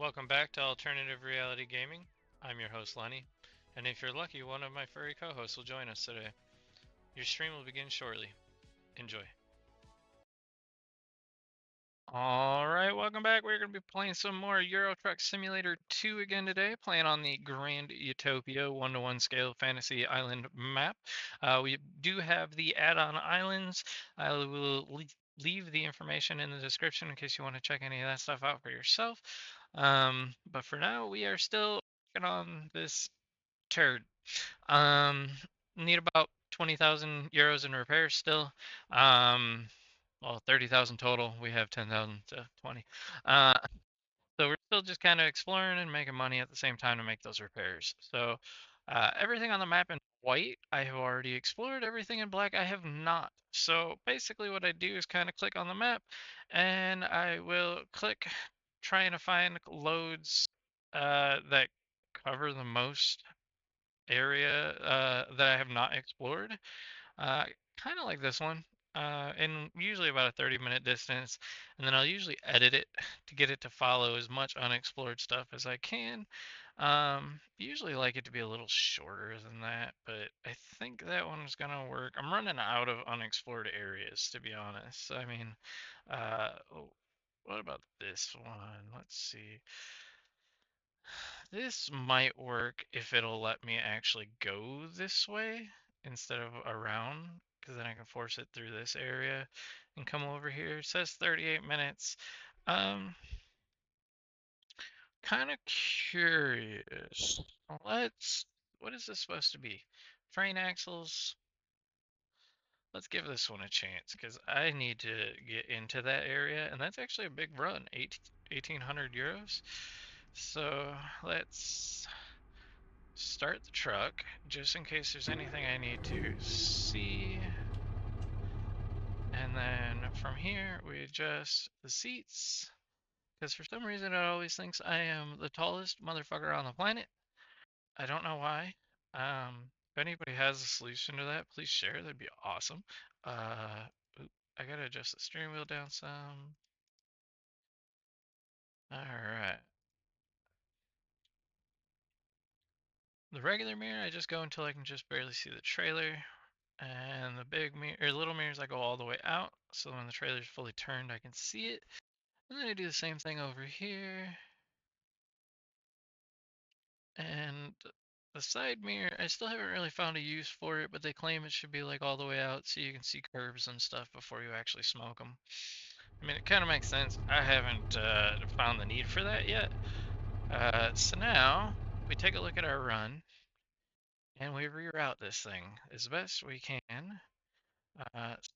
Welcome back to Alternative Reality Gaming. I'm your host Lenny, and if you're lucky, one of my furry co-hosts will join us today. Your stream will begin shortly. Enjoy. Alright, welcome back. We're going to be playing some more Euro Truck Simulator 2 again today, playing on the Grand Utopia 1-to-1 scale fantasy island map. We do have the add-on islands. I will leave the information in the description in case you want to check any of that stuff out for yourself. But for now, we are still working on this turd. Um, Need about 20,000 euros in repairs still. Um, well, 30,000 total. We have 10,000 to 20. Uh, so we're still just kind of exploring and making money at the same time to make those repairs. So everything on the map in white, I have already explored. Everything in black, I have not. So basically what I do is kind of click on the map and I will click trying to find loads that cover the most area that I have not explored. Uh, Kind of like this one, in usually about a 30-minute distance, and then I'll usually edit it to get it to follow as much unexplored stuff as I can. Usually like it to be a little shorter than that, but I think that one's gonna work. I'm running out of unexplored areas, to be honest. I mean, what about this one? Let's see. This might work if it'll let me actually go this way instead of around, because then I can force it through this area and come over here. It says 38 minutes. Um, Kind of curious. What is this supposed to be? Train axles. Let's give this one a chance, because I need to get into that area, and that's actually a big run, 1,800 euros. So let's start the truck, just in case there's anything I need to see. And then from here, we adjust the seats. Because for some reason, it always thinks I am the tallest motherfucker on the planet. I don't know why. If anybody has a solution to that, please share. That'd be awesome. Uh, I gotta adjust the steering wheel down some. Alright. The regular mirror, I just go until I can just barely see the trailer. And the big mirror, or little mirrors, I go all the way out, so when the trailer's fully turned, I can see it. And then I do the same thing over here. And the side mirror, I still haven't really found a use for it, but they claim it should be like all the way out so you can see curves and stuff before you actually smoke them. I mean, it kind of makes sense. I haven't found the need for that yet. So now we take a look at our run and we reroute this thing as best we can.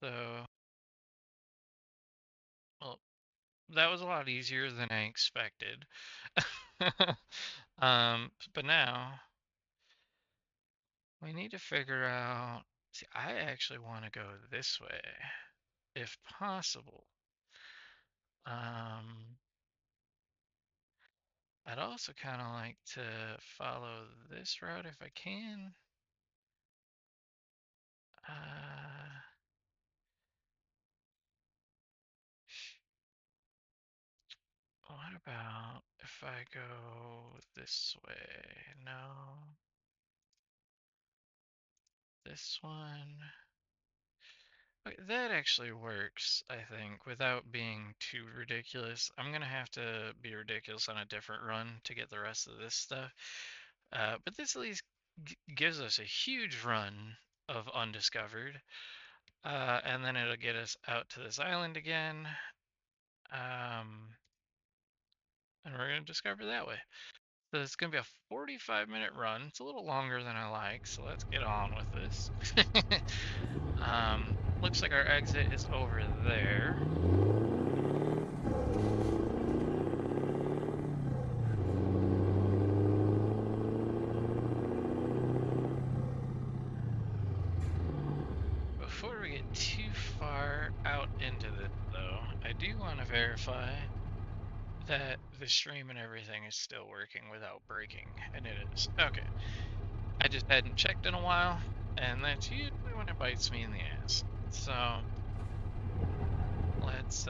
So, well, that was a lot easier than I expected. But now we need to figure out. See, I actually want to go this way, if possible. Um, I'd also kind of like to follow this route if I can. Uh, what about if I go this way? No. This one. Okay, that actually works, I think, without being too ridiculous. I'm gonna have to be ridiculous on a different run to get the rest of this stuff. But this at least gives us a huge run of undiscovered. And then it'll get us out to this island again. And we're going to discover that way. So it's going to be a 45-minute run. It's a little longer than I like, so let's get on with this. Looks like our exit is over there. Before we get too far out into this, though, I do want to verify that the stream and everything is still working without breaking, and it is. Okay. I just hadn't checked in a while, and that's usually when it bites me in the ass. So, let's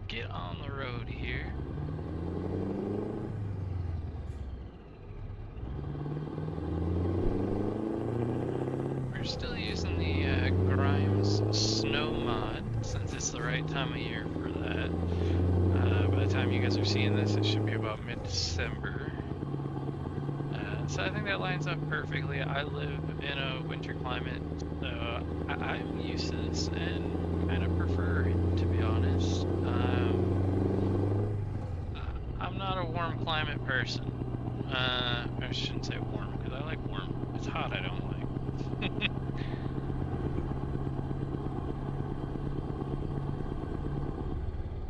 get on the road here. we're still using the Grimes snow mod since it's the right time of year for that. By the time you guys are seeing this, it should be about mid-December. So I think that lines up perfectly. I live in a winter climate, so I'm used to this and kind of prefer it, to be honest. I'm not a warm climate person. I shouldn't say warm, because I like warm. It's hot I don't like.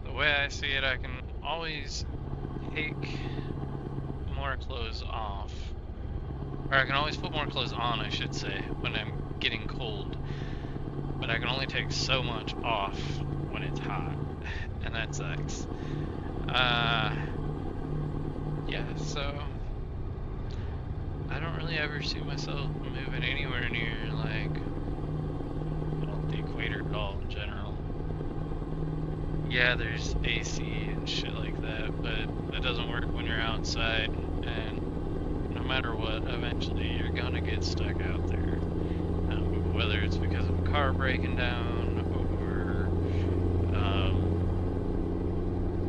The way I see it, I can always take more clothes off. Or I can always put more clothes on, I should say, when I'm getting cold. But I can only take so much off when it's hot, and that sucks. Yeah, so I don't really ever see myself moving anywhere near, like, well, the equator at all in general. Yeah, there's AC and shit like that, but that doesn't work when you're outside, and no matter what, eventually you're gonna get stuck out there. Whether it's because of a car breaking down, or,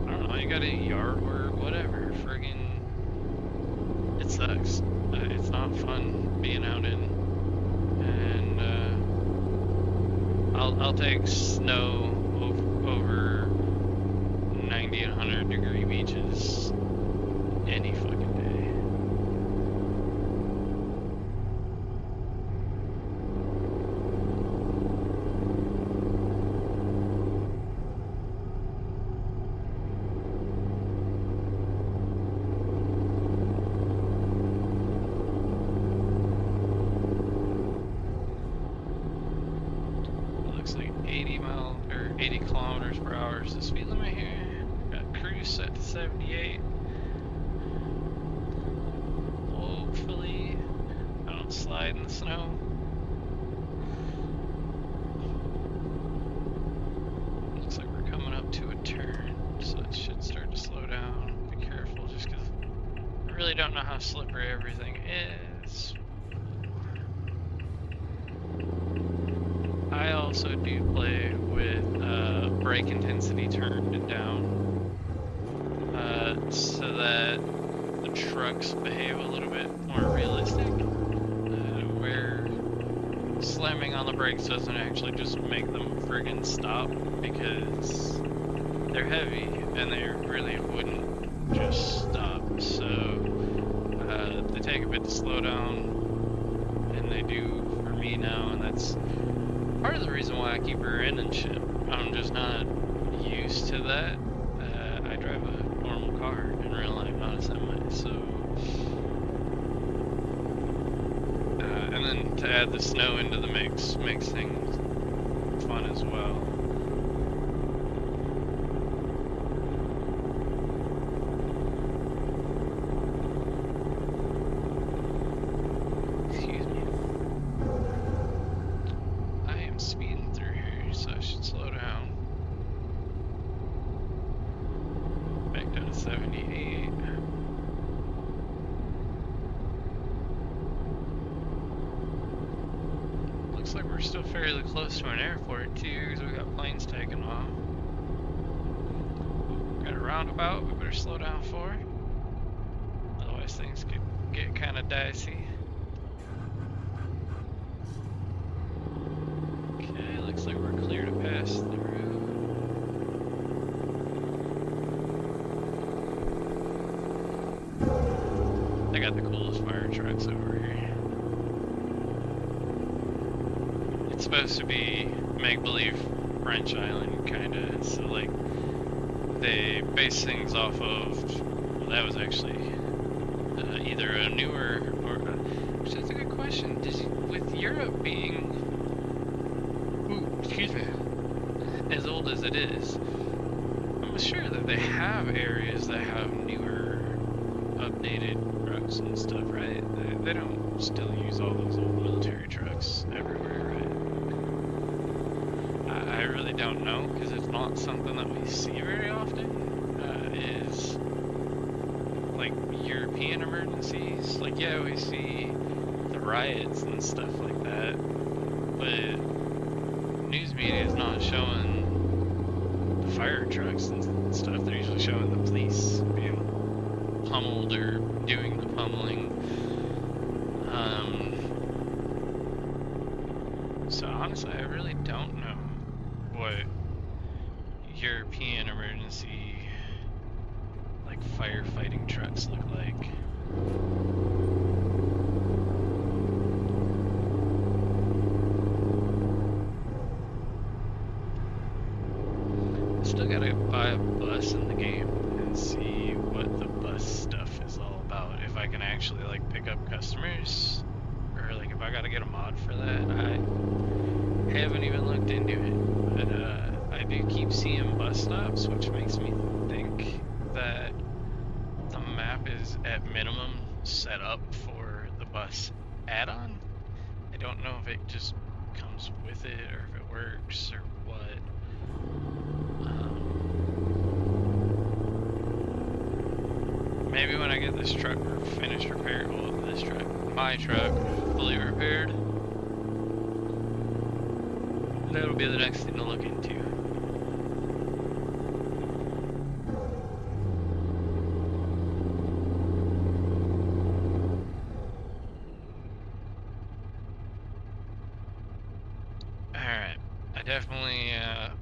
I don't know, you gotta yard work, whatever, friggin', it sucks. It's not fun being out in, and, I'll take snow over 90 and 100 degree beaches any fucking day. Looks like 80 kilometers per hour is the speed limit here. Got cruise set to 78. Hopefully I don't slide in the snow. Looks like we're coming up to a turn, so it should start to slow down. Be careful just because I really don't know how slippery everything is. I also do play with brake intensity turned down, so that the trucks behave a little bit more realistic, where slamming on the brakes doesn't actually just make them friggin' stop, because they're heavy and they really wouldn't just stop. So they take a bit to slow down, and they do for me now, and that's part of the reason why I keep rear-end and shit. I'm just not used to that. I drive a normal car in real life, not a semi, so... and then to add the snow into the mix makes things fun as well. Excuse me. I am speeding through here, so I should slow down. Back down to 78. Looks like we're still fairly close to an airport too, because we got planes taking off. Got a roundabout we better slow down for. Otherwise things could get kind of dicey. Okay, looks like we're clear to pass through. They got the coolest fire trucks over here. It's supposed to be make-believe French island, kinda, so like, they base things off of, well, that was actually either a newer, or, which is a good question, with Europe being, excuse me, as old as it is, I'm sure that they have areas that have newer, updated trucks and stuff, right? They don't still use all those old military trucks everywhere, right? I really don't know, because it's not something that we see very often, is like European emergencies. Like, yeah, we see the riots and stuff like that, but news media is not showing the fire trucks and stuff. They're usually showing the police being pummeled or doing the pummeling. So honestly, I really don't know what European emergency like firefighting trucks look like. Still gotta buy a bus in the game and see what the bus stuff is all about. If I can actually like pick up customers, or like if I gotta get a mod for that. I haven't even looked into it, but I do keep seeing bus stops, which makes me think that the map is at minimum set up for the bus add-on. I don't know if it just comes with it or if it works or what. Maybe when I get this truck finished repaired, well, this truck, my truck, fully repaired, that'll be the next thing to look into. Alright, I definitely am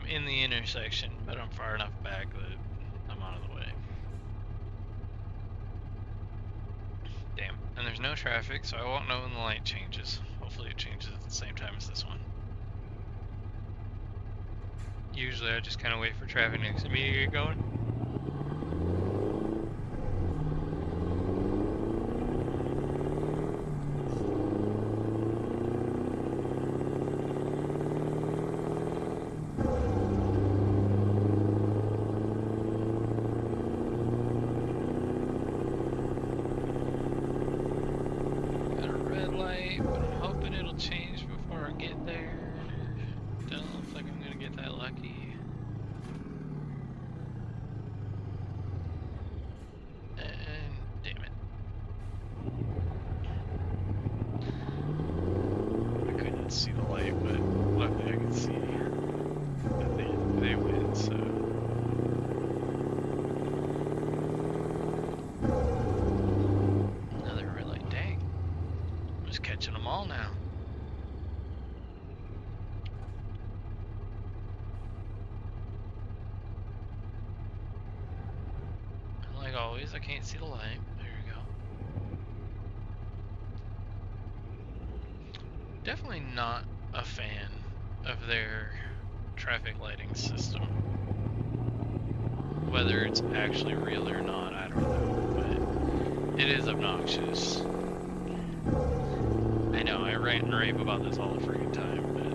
in the intersection, but I'm far enough back that I'm out of the way. Damn, and there's no traffic, so I won't know when the light changes. Hopefully it changes at the same time as this one. Usually I just kind of wait for traffic next to me to get going. Got a red light, but I'm hoping it'll change before I get there. Doesn't look like I'm gonna get that lucky. And damn it. I couldn't see the light, but luckily I could see that they went, so. Another red light, dang. I'm just catching them all now. Like always, I can't see the light. There we go. Definitely not a fan of their traffic lighting system. Whether it's actually real or not, I don't know, but it is obnoxious. I know, I rant and rave about this all the freaking time, but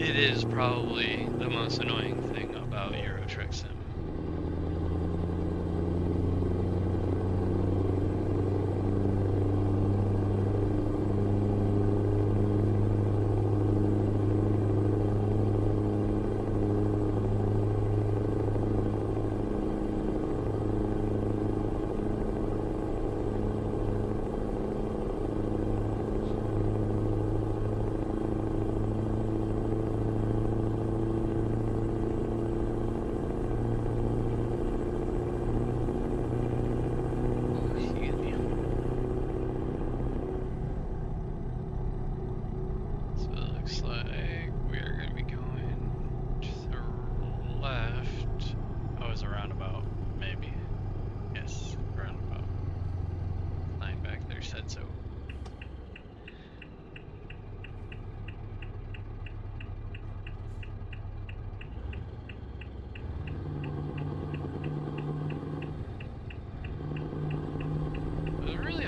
it is probably the most annoying thing about Euro Truck Sim.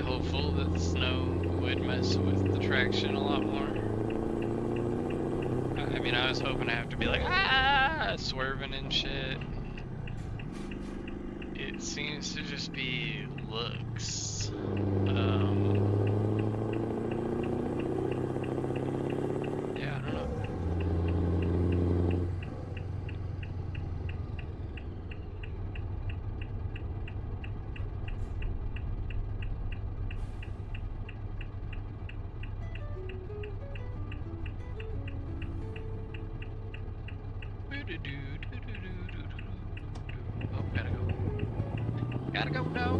Hopeful that the snow would mess with the traction a lot more. I mean, I was hoping to have to be like, swerving and shit. It seems to just be looks. Yeah, I don't know. Oh, gotta go. Gotta go, no.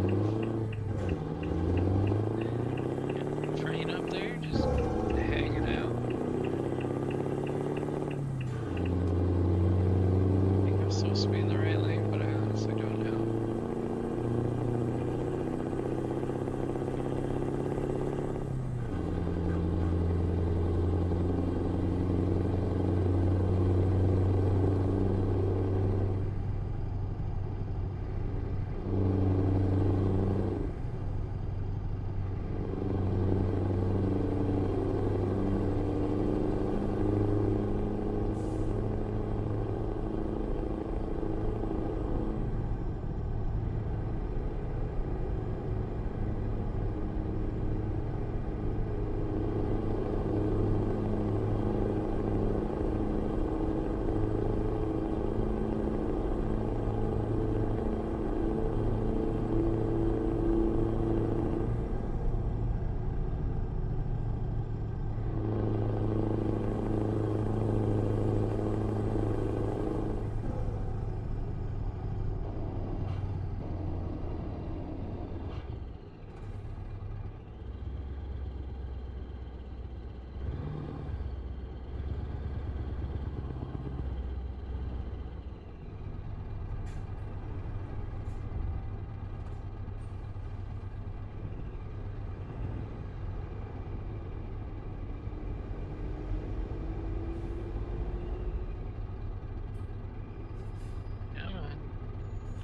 Train up there, just hanging out. I think I'm supposed to be in the right lane, but I honestly don't know.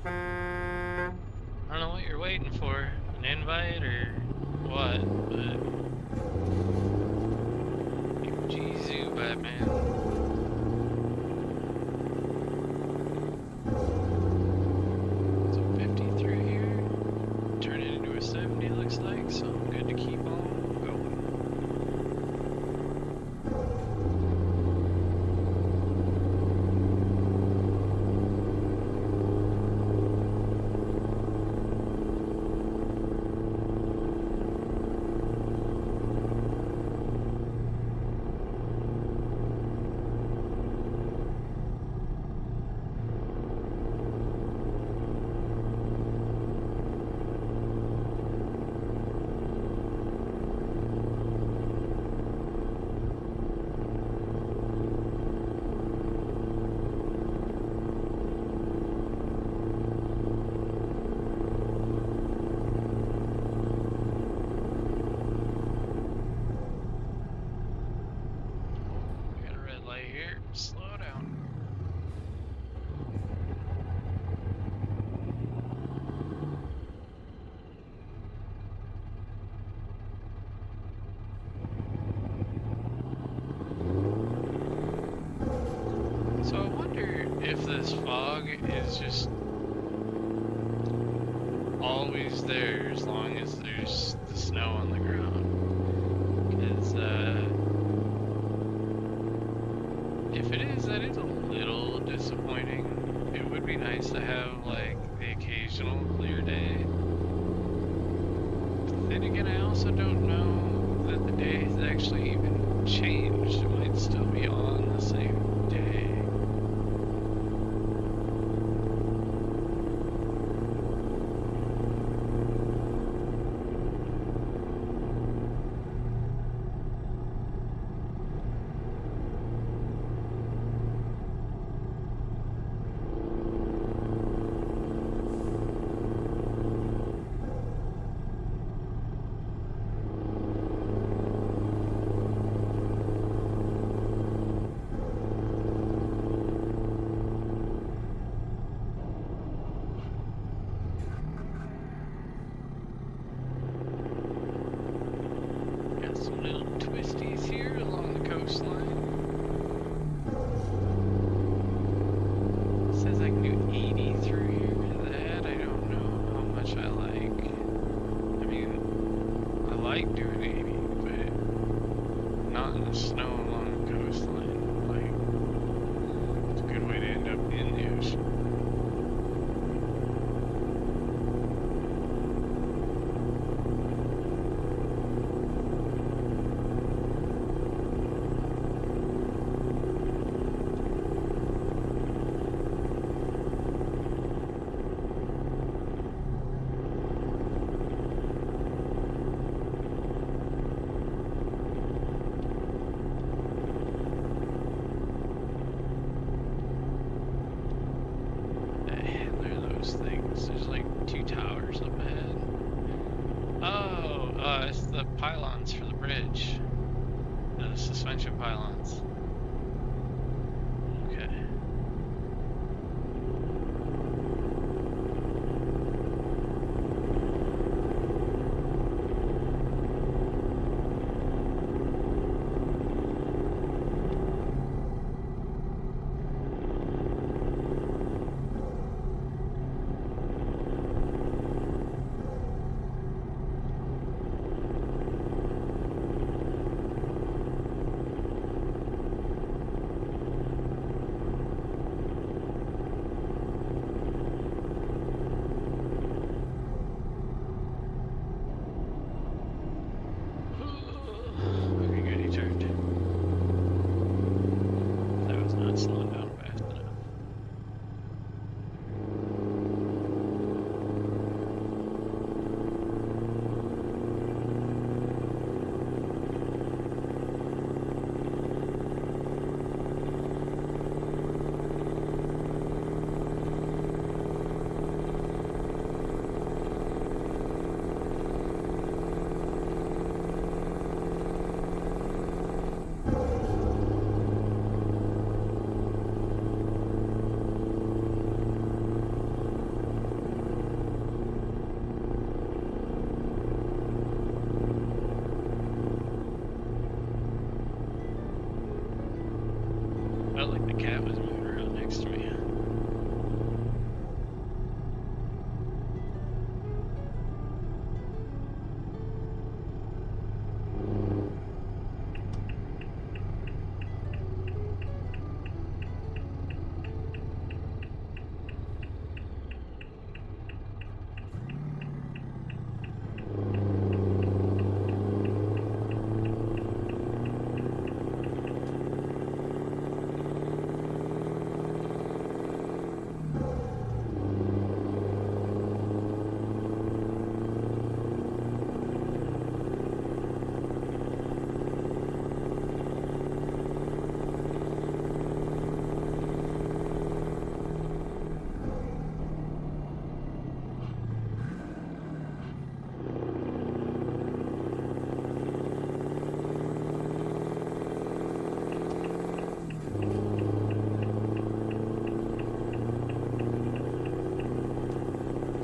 I don't know what you're waiting for, an invite or what, but G-Zoo, Batman. So 50 through here, turn it into a 70 looks like, so I'm good to keep on going. Here, slow down. So I wonder if this fog is just always there as long as there's the snow on the ground. Because if it is, that is a little disappointing. It would be nice to have like the occasional clear day. But then again, I also don't know that the day has actually even changed. It might still be on the same day. So there's like 2 towers up ahead. Oh, it's the pylons for the bridge. The suspension pylons. Okay. Okay, good, he turned. That was not slowing down fast enough. Felt like the cat was moving around next to me.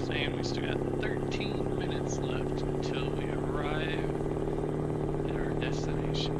Saying we still got 13 minutes left until we arrive at our destination.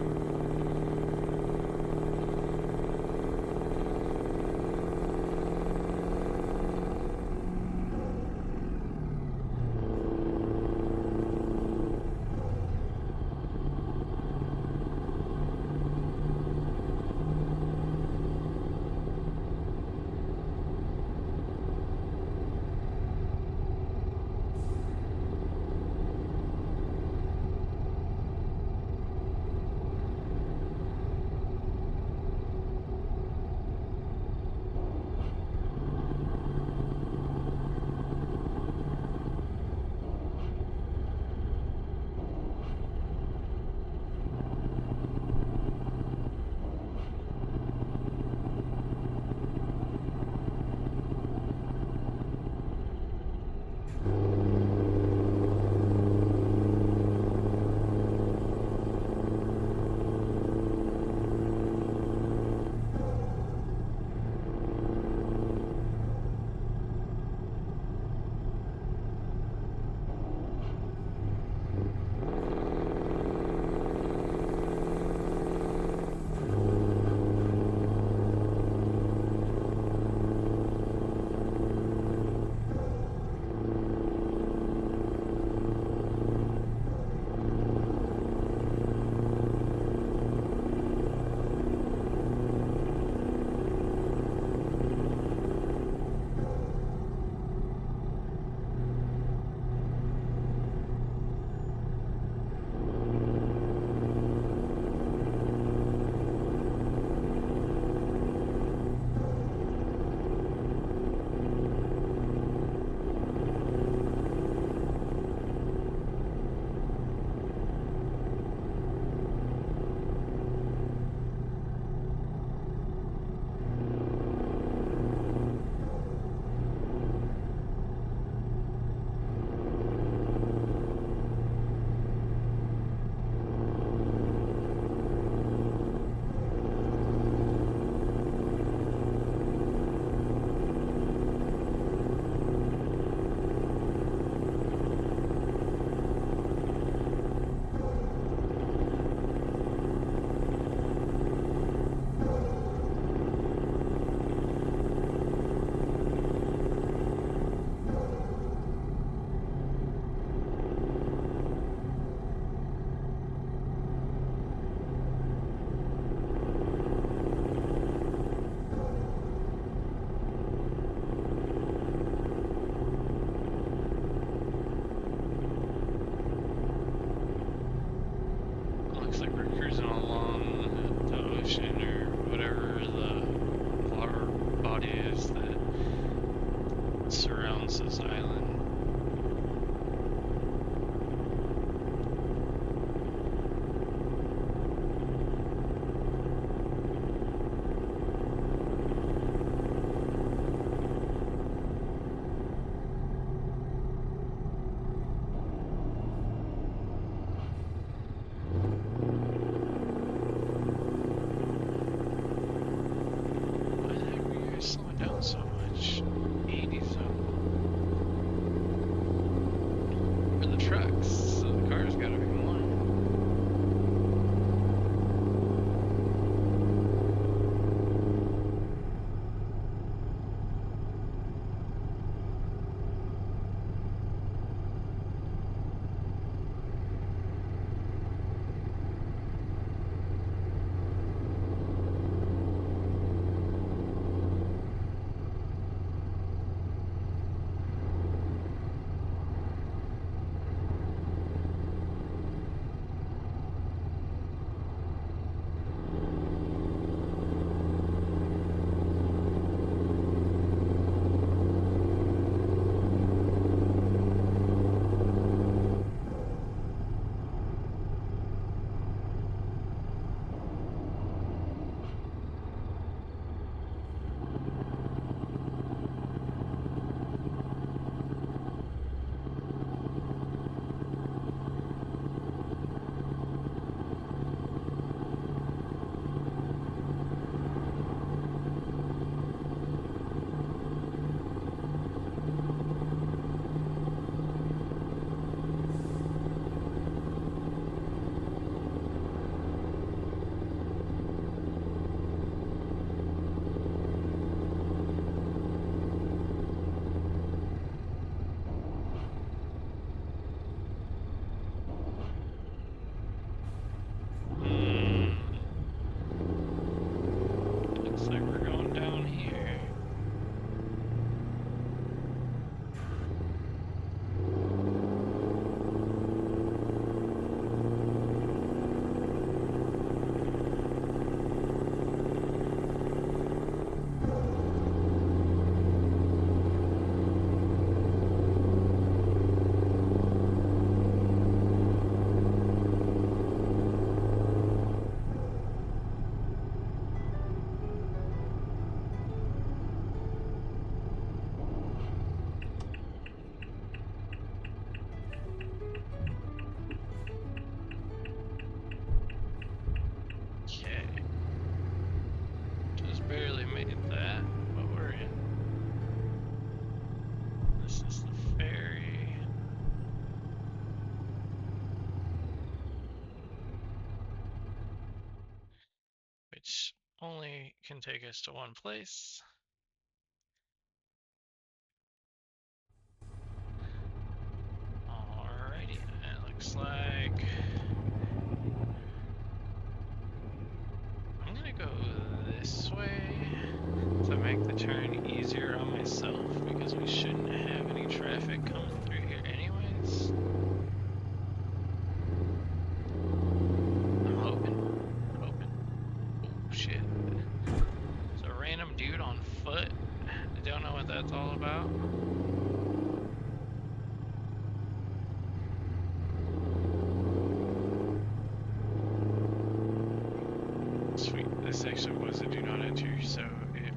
down so much. 80 zone. For the trucks, so the car's gotta be more. Looks like we're going down here. Okay. Just barely made that, but we're in. This is the ferry. Which only can take us to one place. Alrighty, it looks like I'm gonna go this way to make the turn easier on myself because we shouldn't have any traffic coming through here anyways. I'm hoping. Oh shit. It's a random dude on foot. I don't know what that's all about. Sweet. This actually was a do not enter, so it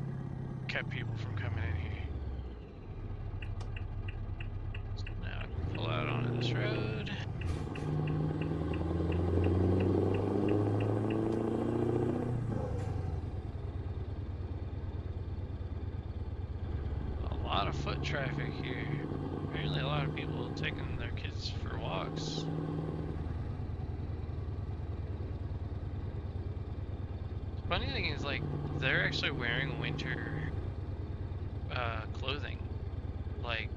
kept people from coming in here. So now I can pull out onto this road. A lot of foot traffic here. Apparently a lot of people taking their kids for walks. Funny thing is, like, they're actually wearing winter clothing, like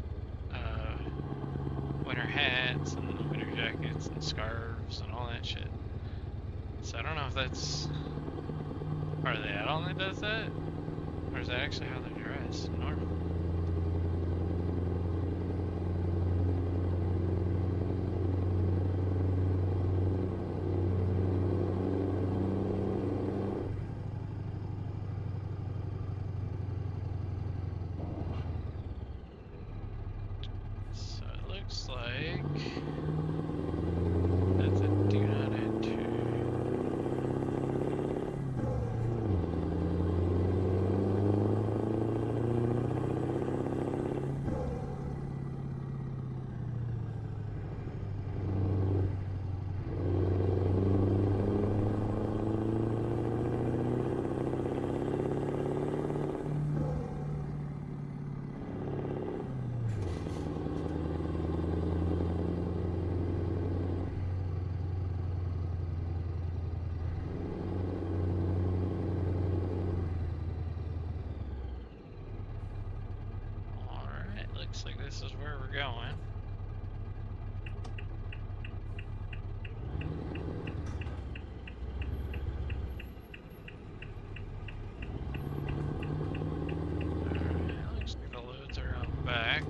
winter hats and winter jackets and scarves and all that shit. So I don't know if that's, are they add-on that does that, or is that actually how they're dressed normally? So it looks like that's a do not enter. Looks like this is where we're going. Alright, looks like the loads are out back.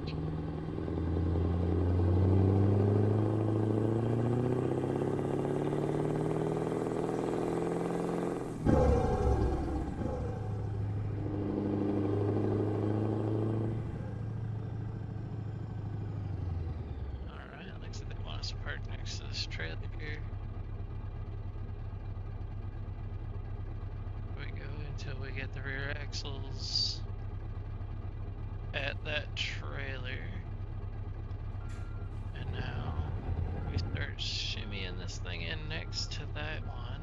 Alright, looks like they want us to park next to this trailer here. We go until we get the rear axles at that trailer. And now we start shimmying this thing in next to that one.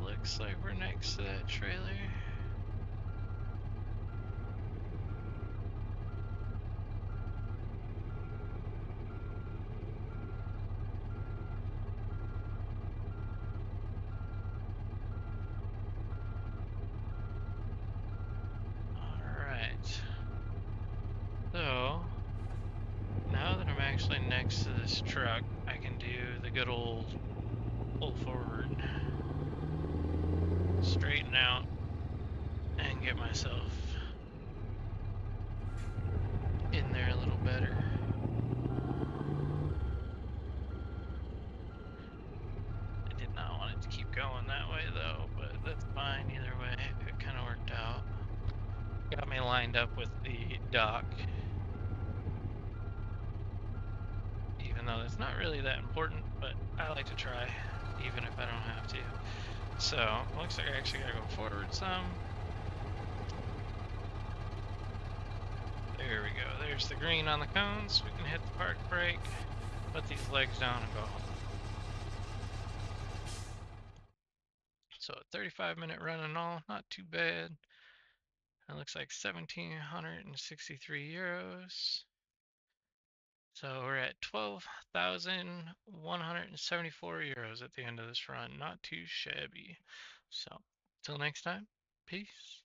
Looks like we're next to that trailer. Alright. So, now that I'm actually next to this truck, I can do the good old pull forward, straighten out, and get myself in there a little better. I did not want it to keep going that way though, but that's fine either way. It kind of worked out. Got me lined up with the dock. Even though it's not really that important, but I like to try, even if I don't have to. So, looks like I actually gotta go forward some. There we go. There's the green on the cones. We can hit the park brake, put these legs down, and go home. So a 35-minute run and all, not too bad. It looks like 1,763 euros. So we're at 12,174 euros at the end of this run. Not too shabby. So, till next time, peace.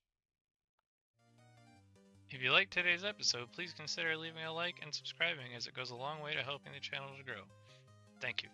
If you liked today's episode, please consider leaving a like and subscribing as it goes a long way to helping the channel to grow. Thank you.